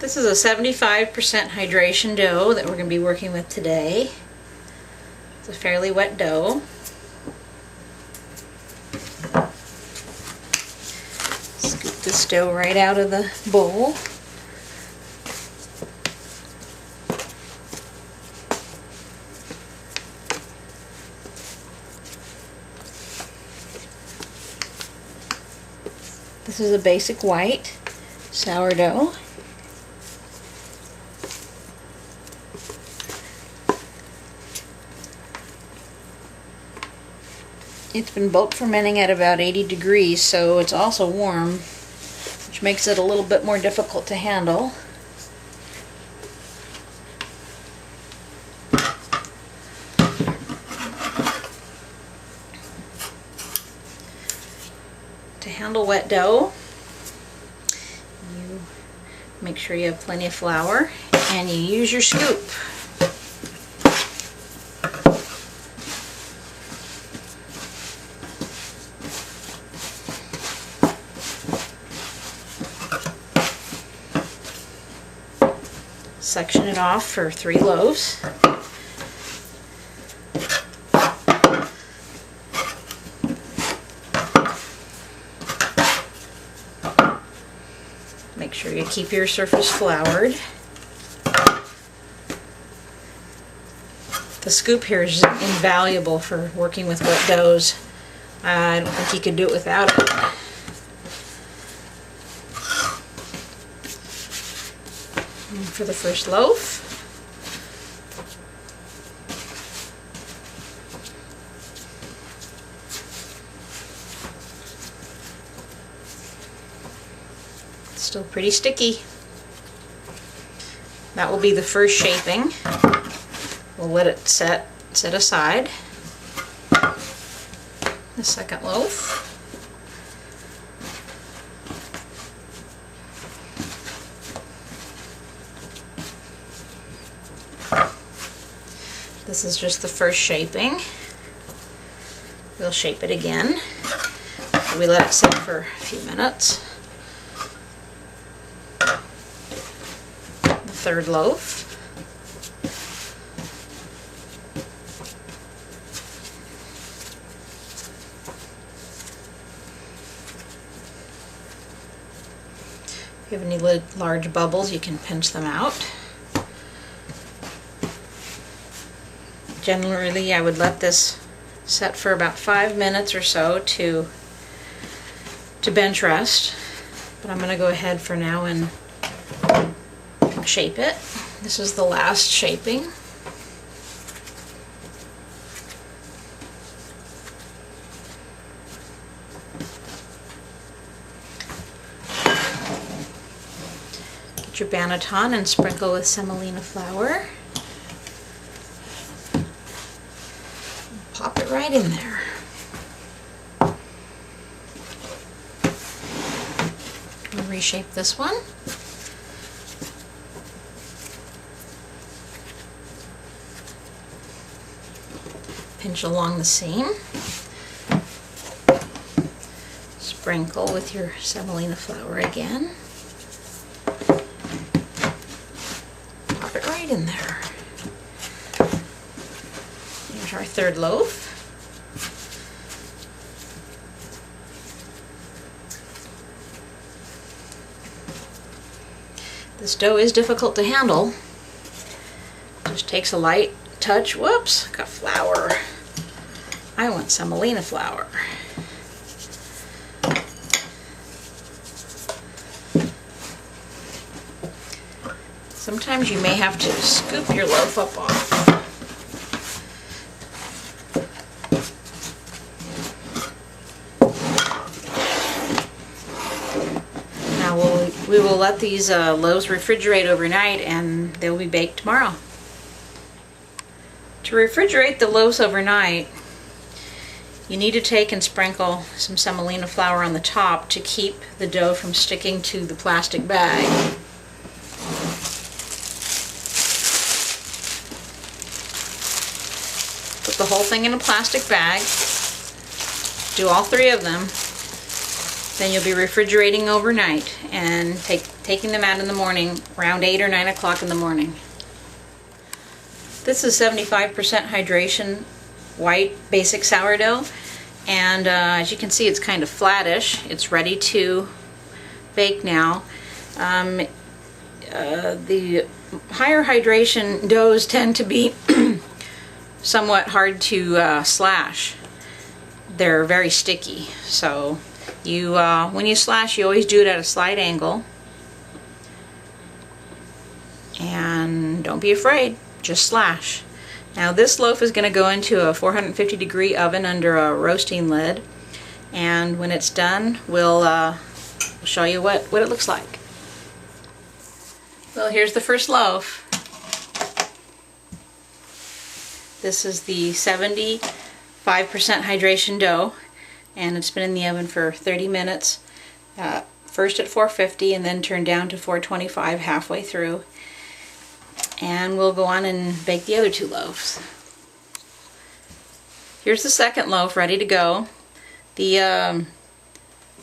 This is a 75% hydration dough that we're going to be working with today. It's a fairly wet dough. Scoop this dough right out of the bowl. This is a basic white sourdough. It's been bulk fermenting at about 80 degrees, so it's also warm, which makes it a little bit more difficult to handle. To handle wet dough, you make sure you have plenty of flour and you use your scoop. Section it off for 3 loaves. Make sure you keep your surface floured. The scoop here is invaluable for working with wet doughs. I don't think you could do it without it. And for the first loaf, it's still pretty sticky. That will be the first shaping. We'll let it set aside. The second loaf. This is just the first shaping. We'll shape it again. We let it sit for a few minutes. The third loaf. If you have any large bubbles, you can pinch them out. Generally, I would let this set for about 5 minutes or so to bench rest, but I'm going to go ahead for now and shape it. This is the last shaping. Get your banneton and sprinkle with semolina flour. Pop it right in there. We'll reshape this one. Pinch along the seam. Sprinkle with your semolina flour again. Pop it right in there. Here's our third loaf. This dough is difficult to handle. Just takes a light touch. Whoops, got flour. I want semolina flour. Sometimes you may have to scoop your loaf up off. We will let these loaves refrigerate overnight and they'll be baked tomorrow. To refrigerate the loaves overnight, you need to take and sprinkle some semolina flour on the top to keep the dough from sticking to the plastic bag. Put the whole thing in a plastic bag. Do all 3 of them. Then you'll be refrigerating overnight, and take taking them out in the morning, around 8 or 9 o'clock in the morning. This is 75% hydration white basic sourdough, and as you can see, it's kind of flattish. It's ready to bake now. The higher hydration doughs tend to be somewhat hard to slash. They're very sticky, so you when you slash, you always do it at a slight angle, and don't be afraid, just slash. Now this loaf is going to go into a 450-degree oven under a roasting lid, and when it's done, we'll show you what it looks like. Well, here's the first loaf. This is the 75% hydration dough, and it's been in the oven for 30 minutes. First at 450 and then turned down to 425 halfway through. And we'll go on and bake the other 2 loaves. Here's the second loaf ready to go. The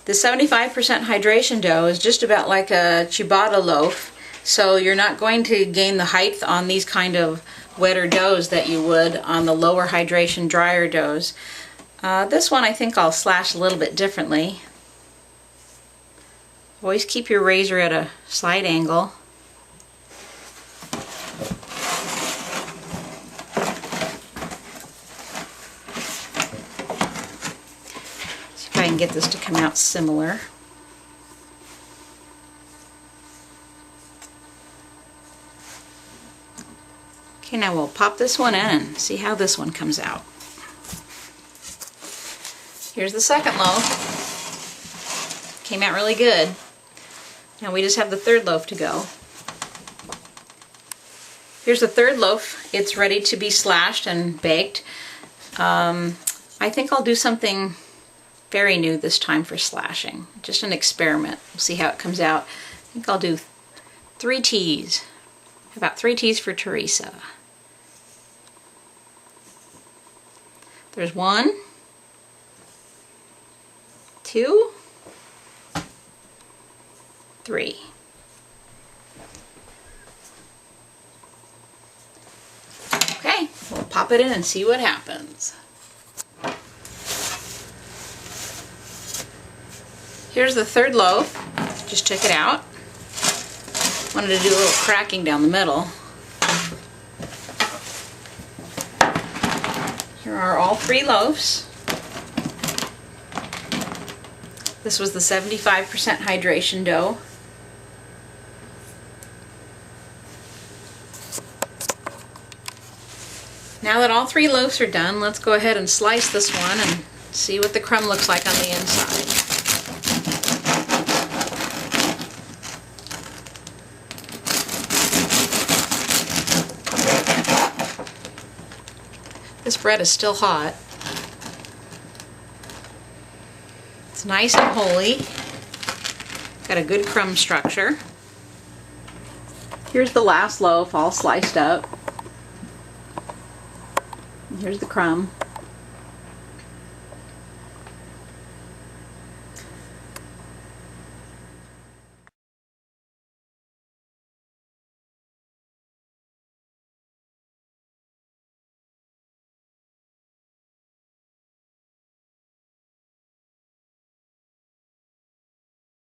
75% hydration dough is just about like a ciabatta loaf, so you're not going to gain the height on these kind of wetter doughs that you would on the lower hydration drier doughs. This one I think I'll slash a little bit differently. Always keep your razor at a slight angle. See if I can get this to come out similar. Okay, now we'll pop this one in and see how this one comes out. Here's the second loaf. Came out really good. Now we just have the third loaf to go. Here's the third loaf. It's ready to be slashed and baked. I think I'll do something very new this time for slashing. Just an experiment. We'll see how it comes out. I think I'll do 3 teas. About 3 teas for Teresa. There's 1, 2, 3. Okay, we'll pop it in and see what happens. Here's the third loaf. Just took it out. Wanted to do a little cracking down the middle. Here are all 3 loaves. This was the 75% hydration dough. Now that all 3 loaves are done, let's go ahead and slice this one and see what the crumb looks like on the inside. This bread is still hot. It's nice and holy. Got a good crumb structure. Here's the last loaf all sliced up. And here's the crumb.